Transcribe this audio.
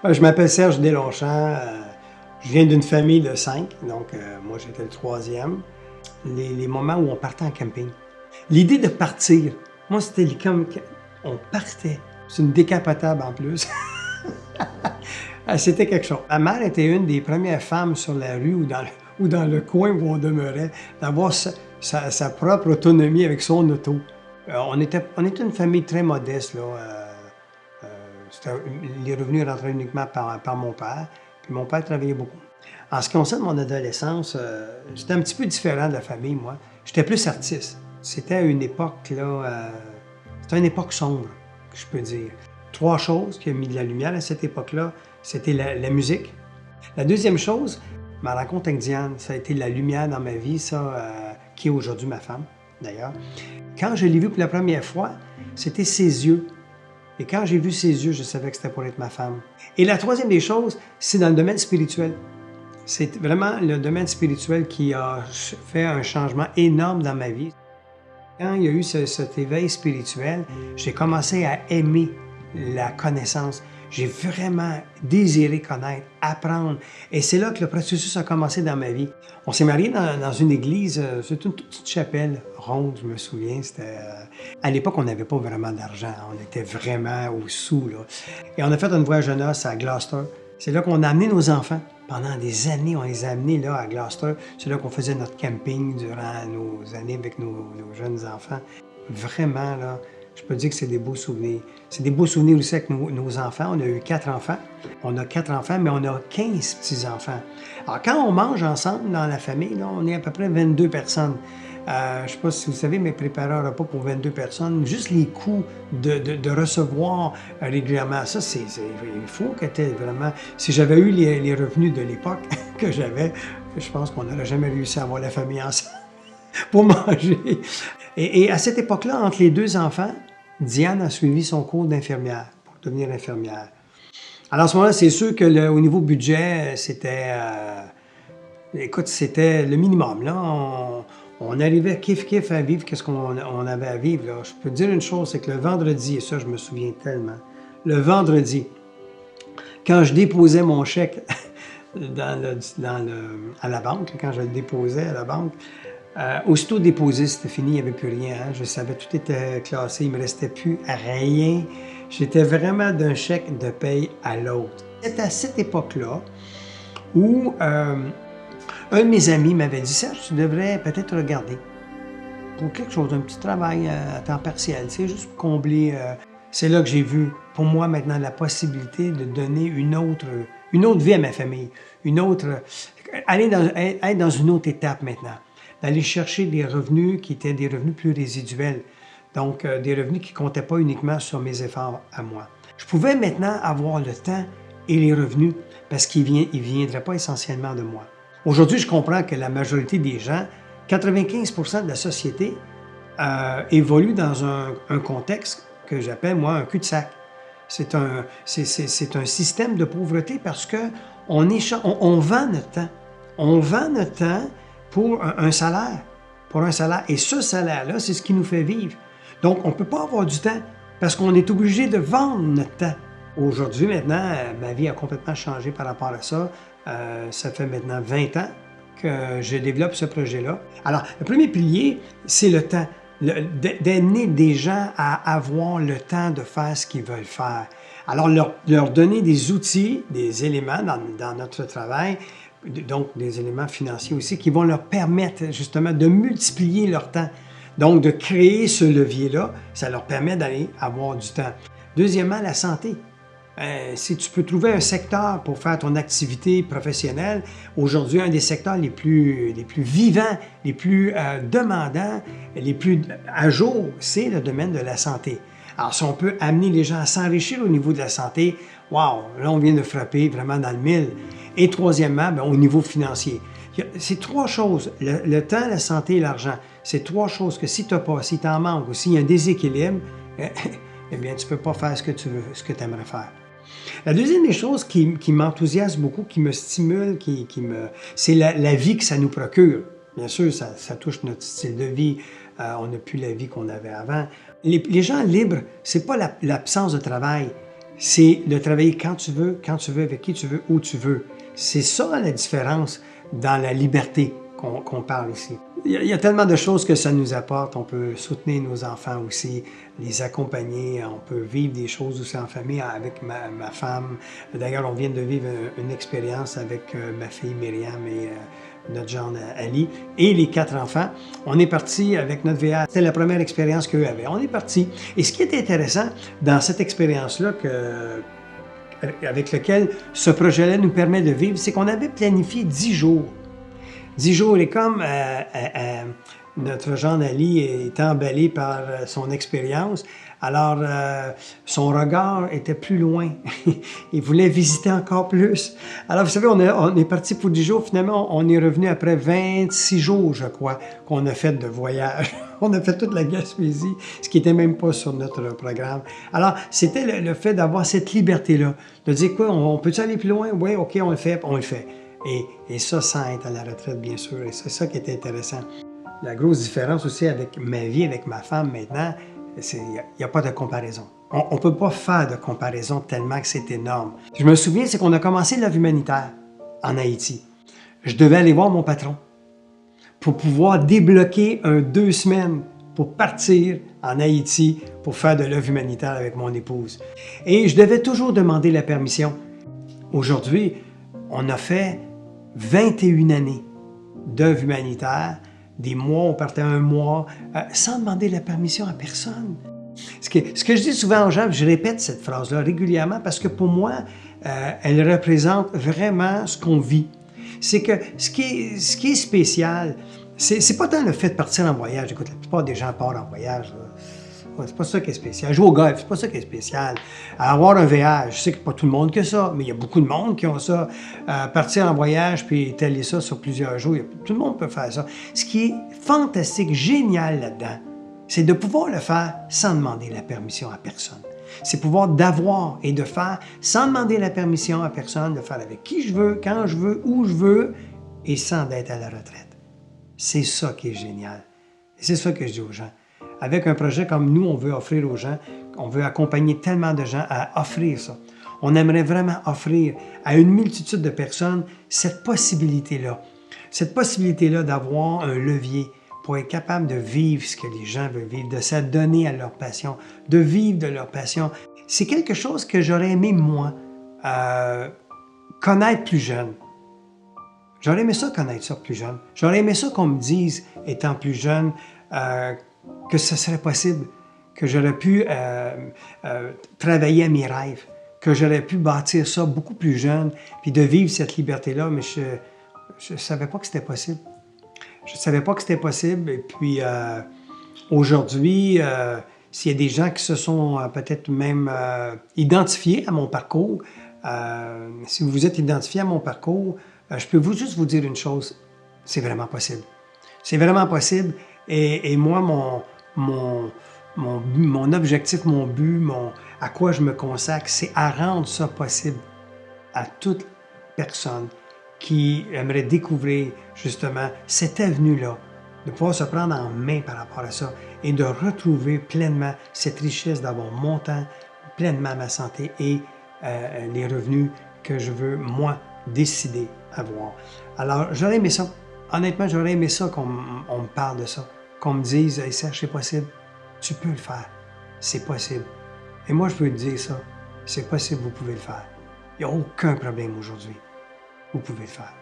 Je m'appelle Serge Deslongchamps. Je viens d'une famille de 5, donc moi j'étais le troisième. Les moments où on partait en camping. L'idée de partir, moi c'était comme on partait. C'est une décapotable en plus. C'était quelque chose. Ma mère était une des premières femmes sur la rue ou dans le coin où on demeurait, d'avoir sa propre autonomie avec son auto. On était une famille très modeste, là. Les revenus rentraient uniquement par mon père, puis mon père travaillait beaucoup. En ce qui concerne mon adolescence, j'étais un petit peu différent de la famille, moi. J'étais plus artiste. C'était une époque, là, c'était une époque sombre, que je peux dire. 3 choses qui ont mis de la lumière à cette époque-là, c'était la musique. La deuxième chose, ma rencontre avec Diane, ça a été la lumière dans ma vie, ça, qui est aujourd'hui ma femme, d'ailleurs. Quand je l'ai vue pour la première fois, c'était ses yeux. Et quand j'ai vu ses yeux, je savais que c'était pour être ma femme. Et la troisième des choses, c'est dans le domaine spirituel. C'est vraiment le domaine spirituel qui a fait un changement énorme dans ma vie. Quand il y a eu cet éveil spirituel, j'ai commencé à aimer la connaissance. J'ai vraiment désiré connaître, apprendre. Et c'est là que le processus a commencé dans ma vie. On s'est mariés dans une église, c'est une toute petite chapelle ronde, je me souviens. À l'époque, on n'avait pas vraiment d'argent. On était vraiment au sous, là. Et on a fait un voyage de noces à Gloucester. C'est là qu'on a amené nos enfants. Pendant des années, on les a amenés là, à Gloucester. C'est là qu'on faisait notre camping durant nos années avec nos jeunes enfants. Vraiment, là, je peux dire que c'est des beaux souvenirs. C'est des beaux souvenirs aussi avec nos enfants. On a eu 4 enfants. On a 4 enfants, mais on a 15 petits-enfants. Alors, quand on mange ensemble dans la famille, là, on est à peu près 22 personnes. Je ne sais pas si vous savez, mais préparer un repas pour 22 personnes, juste les coûts de recevoir régulièrement, ça, il faut que tu aies vraiment... Si j'avais eu les revenus de l'époque que j'avais, je pense qu'on n'aurait jamais réussi à avoir la famille ensemble pour manger. Et à cette époque-là, entre les 2 enfants, Diane a suivi son cours d'infirmière pour devenir infirmière. Alors à ce moment-là, c'est sûr que au niveau budget, c'était... écoute, c'était le minimum, là. On arrivait kiff-kiff à vivre qu'est-ce qu'on avait à vivre, là. Je peux te dire une chose, c'est que le vendredi, et ça, je me souviens tellement, le vendredi, quand je déposais mon chèque à la banque, quand je le déposais à la banque, aussitôt déposé, c'était fini, il n'y avait plus rien. Hein? Je savais, tout était classé, il ne me restait plus rien. J'étais vraiment d'un chèque de paye à l'autre. C'est à cette époque-là où un de mes amis m'avait dit « Serge, tu devrais peut-être regarder pour quelque chose, un petit travail à temps partiel, c'est juste pour combler. » C'est là que j'ai vu, pour moi, maintenant, la possibilité de donner une autre vie à ma famille, être dans une autre étape maintenant, d'aller chercher des revenus qui étaient des revenus plus résiduels, donc des revenus qui ne comptaient pas uniquement sur mes efforts à moi. Je pouvais maintenant avoir le temps et les revenus parce qu'ils ne viendraient pas essentiellement de moi. Aujourd'hui, je comprends que la majorité des gens, 95% de la société, évolue dans un contexte que j'appelle, moi, un cul-de-sac. C'est un système de pauvreté parce qu'on vend notre temps. On vend notre temps pour un salaire. Et ce salaire-là, c'est ce qui nous fait vivre. Donc, on ne peut pas avoir du temps parce qu'on est obligé de vendre notre temps. Aujourd'hui, maintenant, ma vie a complètement changé par rapport à ça. Ça fait maintenant 20 ans que je développe ce projet-là. Alors, le premier pilier, c'est le temps. D'amener des gens à avoir le temps de faire ce qu'ils veulent faire. Alors, leur donner des outils, des éléments dans notre travail, donc des éléments financiers aussi, qui vont leur permettre justement de multiplier leur temps. Donc, de créer ce levier-là, ça leur permet d'aller avoir du temps. Deuxièmement, la santé. Si tu peux trouver un secteur pour faire ton activité professionnelle, aujourd'hui, un des secteurs les plus vivants, les plus demandants, les plus à jour, c'est le domaine de la santé. Alors, si on peut amener les gens à s'enrichir au niveau de la santé, wow, là, on vient de frapper vraiment dans le mille. Et troisièmement, bien, au niveau financier. C'est 3 choses, le temps, la santé et l'argent. C'est 3 choses que si tu n'as pas, si tu en manques ou s'il y a un déséquilibre, eh bien, tu ne peux pas faire ce que tu veux, ce que tu aimerais faire. La deuxième des choses qui m'enthousiasme beaucoup, qui me stimule, c'est la vie que ça nous procure. Bien sûr, ça touche notre style de vie. On n'a plus la vie qu'on avait avant. Les gens libres, c'est pas l'absence de travail, c'est de travailler quand tu veux, avec qui tu veux, où tu veux. C'est ça la différence dans la liberté qu'on parle ici. Il y a tellement de choses que ça nous apporte. On peut soutenir nos enfants aussi, les accompagner. On peut vivre des choses aussi en famille avec ma femme. D'ailleurs, on vient de vivre une expérience avec ma fille Myriam et notre jeune Ali et les 4 enfants. On est parti avec notre VA. C'était la première expérience qu'eux avaient. On est parti. Et ce qui est intéressant dans cette expérience-là avec lequel ce projet-là nous permet de vivre, c'est qu'on avait planifié 10 jours. 10 jours, et comme notre Jean Ali est emballé par son expérience, alors son regard était plus loin. Il voulait visiter encore plus. Alors, vous savez, on est parti pour 10 jours. Finalement, on est revenu après 26 jours, je crois, qu'on a fait de voyage. On a fait toute la Gaspésie, ce qui n'était même pas sur notre programme. Alors, c'était le fait d'avoir cette liberté-là, de dire quoi, on peut-tu aller plus loin? Oui, OK, on le fait, on le fait. Et ça, sans être à la retraite, bien sûr. Et c'est ça qui est intéressant. La grosse différence aussi avec ma vie, avec ma femme maintenant, il n'y a pas de comparaison. On ne peut pas faire de comparaison tellement que c'est énorme. Je me souviens, c'est qu'on a commencé l'œuvre humanitaire en Haïti. Je devais aller voir mon patron pour pouvoir débloquer 2 semaines pour partir en Haïti pour faire de l'œuvre humanitaire avec mon épouse. Et je devais toujours demander la permission. Aujourd'hui, on a fait 21 années d'œuvre humanitaire, des mois, on partait 1 mois, sans demander la permission à personne. Ce que je dis souvent aux gens, je répète cette phrase-là régulièrement parce que pour moi, elle représente vraiment ce qu'on vit. C'est que ce qui est spécial, c'est pas tant le fait de partir en voyage. Écoute, la plupart des gens partent en voyage, là. C'est pas ça qui est spécial. Jouer au golf, c'est pas ça qui est spécial. Avoir un VH, je sais que pas tout le monde qui a ça, mais il y a beaucoup de monde qui ont ça. Partir en voyage puis étaler ça sur plusieurs jours, tout le monde peut faire ça. Ce qui est fantastique, génial là-dedans, c'est de pouvoir le faire sans demander la permission à personne. C'est pouvoir d'avoir et de faire sans demander la permission à personne, de faire avec qui je veux, quand je veux, où je veux, et sans d'être à la retraite. C'est ça qui est génial. Et c'est ça que je dis aux gens. Avec un projet comme nous, on veut offrir aux gens, on veut accompagner tellement de gens à offrir ça. On aimerait vraiment offrir à une multitude de personnes cette possibilité-là. Cette possibilité-là d'avoir un levier pour être capable de vivre ce que les gens veulent vivre, de s'adonner à leur passion, de vivre de leur passion. C'est quelque chose que j'aurais aimé, moi, connaître plus jeune. J'aurais aimé ça connaître ça plus jeune. J'aurais aimé ça qu'on me dise, étant plus jeune, que ce serait possible, que j'aurais pu travailler à mes rêves, que j'aurais pu bâtir ça beaucoup plus jeune, puis de vivre cette liberté-là, mais je ne savais pas que c'était possible. Je ne savais pas que c'était possible, et puis aujourd'hui, s'il y a des gens qui se sont peut-être même identifiés à mon parcours, si vous vous êtes identifiés à mon parcours, je peux juste vous dire une chose, c'est vraiment possible. C'est vraiment possible. Et moi, mon objectif, mon but, à quoi je me consacre, c'est à rendre ça possible à toute personne qui aimerait découvrir justement cette avenue-là, de pouvoir se prendre en main par rapport à ça et de retrouver pleinement cette richesse d'avoir mon temps, pleinement ma santé et les revenus que je veux, moi, décider avoir. Alors, j'aurais aimé ça. Honnêtement, j'aurais aimé ça qu'on me parle de ça, qu'on me dise « Hey Serge, c'est possible, tu peux le faire, c'est possible. » Et moi, je peux te dire ça, c'est possible, vous pouvez le faire. Il n'y a aucun problème aujourd'hui, vous pouvez le faire.